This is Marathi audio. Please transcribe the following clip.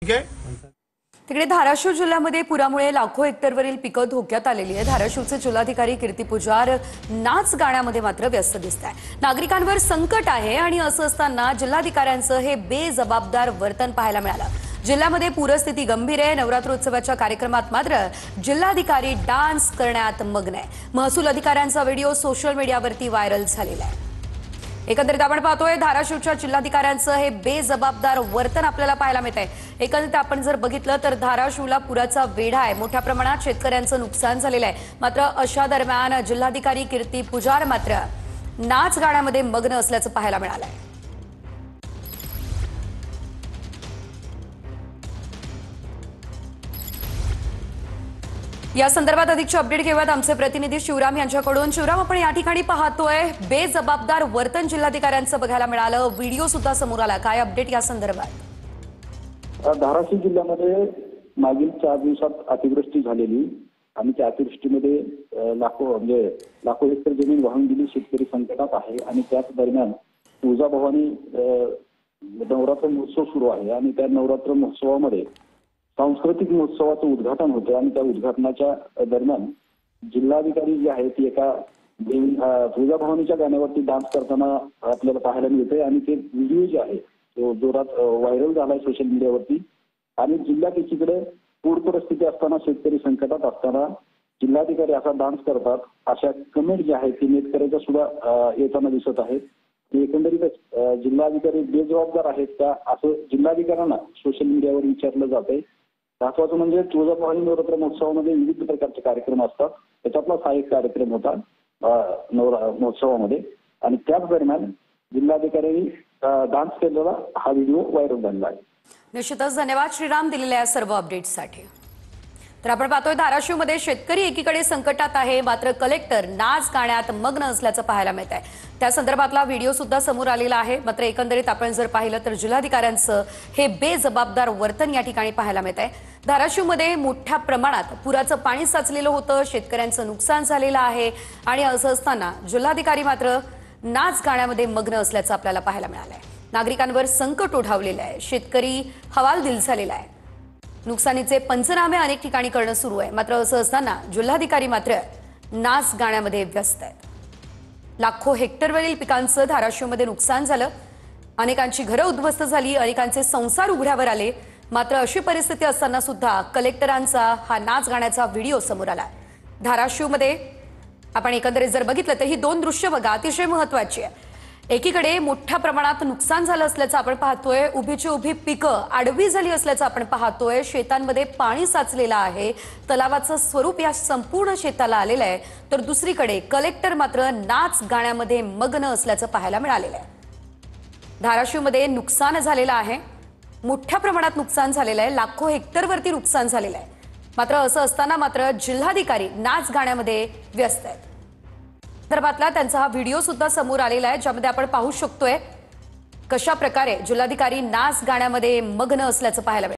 ठीक आहे। तिकडे धाराशिव जिल्ह्यामध्ये पुरामुळे लाखो हेक्टरवरील पिकं धोक्यात आलेली आहे। धाराशिवचे जिल्हाधिकारी कीर्ती पुजार नाच गाण्यामध्ये मात्र व्यस्त दिसतायत। नागरिकांवर संकट आहे आणि असं असताना जिल्हाधिकाऱ्यांचं हे बेजबाबदार वर्तन पाहायला मिळालं। जिल्ह्यामध्ये पूरस्थिती गंभीर आहे। नवरात्रोत्सवाच्या कार्यक्रमात मात्र जिल्हाधिकारी डान्स करण्यात मग्न आहे। महसूल अधिकाऱ्यांचा व्हिडिओ सोशल मीडियावरती व्हायरल झालेला आहे। एकंदरीत आपण पाहतोय धाराशिवच्या जिल्हाधिकाऱ्यांचं हे बेजबाबदार वर्तन आपल्याला पाहायला मिळतंय। एकंदरीत आपण जर बघितलं तर धाराशिवला पुराचा वेढा आहे। मोठ्या प्रमाणात शेतकऱ्यांचं नुकसान झालेलं आहे। मात्र अशा दरम्यान जिल्हाधिकारी कीर्ती पुजार मात्र नाच गाण्यामध्ये मग्न असल्याचं पाहायला मिळालंय। या संदर्भात अधिकची अपडेट घेऊयात आमचे प्रतिनिधी शिवराम यांच्याकडून। शिवराम, आपण या ठिकाणी पाहतोय बेजबाबदार वर्तन जिल्हाधिकाऱ्यांचं बघायला मिळालं, व्हिडिओ सुद्धा समोर आला, काय अपडेट या संदर्भात? धाराशिव जिल्ह्यामध्ये मागील 4 दिवसात अतिवृष्टी झालेली आणि त्या अतिवृष्टीमध्ये लाखो हेक्टर जमीन वाहून गेली। शेतकरी संकटात आहे आणि त्याच दरम्यान तुळजाभवानी नवरात्र महोत्सव सुरू आहे आणि त्या नवरात्र महोत्सवामध्ये सांस्कृतिक महोत्सवाचं उद्घाटन होतं आणि त्या उद्घाटनाच्या दरम्यान जिल्हाधिकारी जे आहेत ती एका तुळजाभवानीच्या गाण्यावरती डान्स करताना आपल्याला पाहायला मिळतंय आणि ते व्हिडिओ जे आहे तो जोरात व्हायरल झालाय सोशल मीडियावरती। आणि जिल्ह्यात एकीकडे पूर परिस्थिती असताना, शेतकरी संकटात असताना जिल्हाधिकारी असा डान्स करतात, अशा कमेंट ज्या आहेत ती शेतकऱ्याच्या सुद्धा येताना दिसत आहेत। एकंदरीतच जिल्हाधिकारी बेजबाबदार आहेत का असं जिल्हाधिकाऱ्यांना सोशल मीडियावर विचारलं जातंय। महत्वाचं म्हणजे तुळजाभवानी नवरात्र महोत्सवामध्ये विविध प्रकारचे कार्यक्रम असतात, त्याच्यातलाच हा एक कार्यक्रम होता महोत्सवामध्ये आणि त्याच दरम्यान जिल्हाधिकाऱ्यांनी डान्स केलेला हा व्हिडिओ व्हायरल झालेला आहे। निश्चितच धन्यवाद श्रीराम दिलेल्या सर्व अपडेट्ससाठी। तर आपण पाहतोय धाराशिवमध्ये शेतकरी एकीकडे संकटात आहे, मात्र कलेक्टर नाच गाण्यात मग्न असल्याचं पाहायला मिळत आहे। त्या संदर्भातला व्हिडिओ सुद्धा समोर आलेला आहे। मात्र एकंदरीत आपण जर पाहिलं तर जिल्हाधिकाऱ्यांचं हे बेजबाबदार वर्तन या ठिकाणी पाहायला मिळत आहे। धाराशिवमध्ये मोठ्या प्रमाणात पुराचं पाणी साचलेलं होतं, शेतकऱ्यांचं नुकसान झालेलं आहे आणि असं असताना जिल्हाधिकारी मात्र नाच गाण्यामध्ये मग्न असल्याचं आपल्याला पाहायला मिळालंय। नागरिकांवर संकट ओढावलेलं आहे, शेतकरी हवालदिल झालेला आहे, नुकसानीचे पंचनामे अनेक ठिकाणी करणं सुरू आहे। मात्र असं असताना जिल्हाधिकारी मात्र नाच गाण्यामध्ये व्यस्त आहेत। लाखो हेक्टरवरील पिकांचं धाराशिवमध्ये नुकसान झालं, अनेकांची घरं उद्ध्वस्त झाली, अनेकांचे संसार उघड्यावर आले। मात्र अशी परिस्थिती असताना सुद्धा कलेक्टरांचा हा नाच गाण्याचा व्हिडिओ समोर आला। धाराशिवमध्ये आपण एकंदरीत जर बघितलं तर ही 2 दृश्य बघा, अतिशय महत्त्वाची आहे। एकीकडे मोठ्या प्रमाणात नुकसान झालं असल्याचं आपण पाहतोय, उभीची उभी पिकं आडवी झाली असल्याचं आपण पाहतोय, शेतांमध्ये पाणी साचलेलं आहे, तलावाचं स्वरूप या संपूर्ण शेताला आलेलं आहे। तर दुसरीकडे कलेक्टर मात्र नाच गाण्यामध्ये मग्न असल्याचं पाहायला मिळालेलं आहे। धाराशिवमध्ये नुकसान झालेलं आहे, मोठ्या प्रमाणात नुकसान झालेलं आहे, लाखो हेक्टरवरती नुकसान झालेलं आहे। मात्र असं असताना मात्र जिल्हाधिकारी नाच गाण्यामध्ये व्यस्त आहेत। संदर्भातला त्यांचा हा व्हिडिओ सुद्धा समोर आलेला आहे, ज्यामध्ये आपण पाहू शकतोय कशा प्रकारे जिल्हाधिकारी नाच गाण्यामध्ये मग्न असल्याचं पाहायला मिळतं।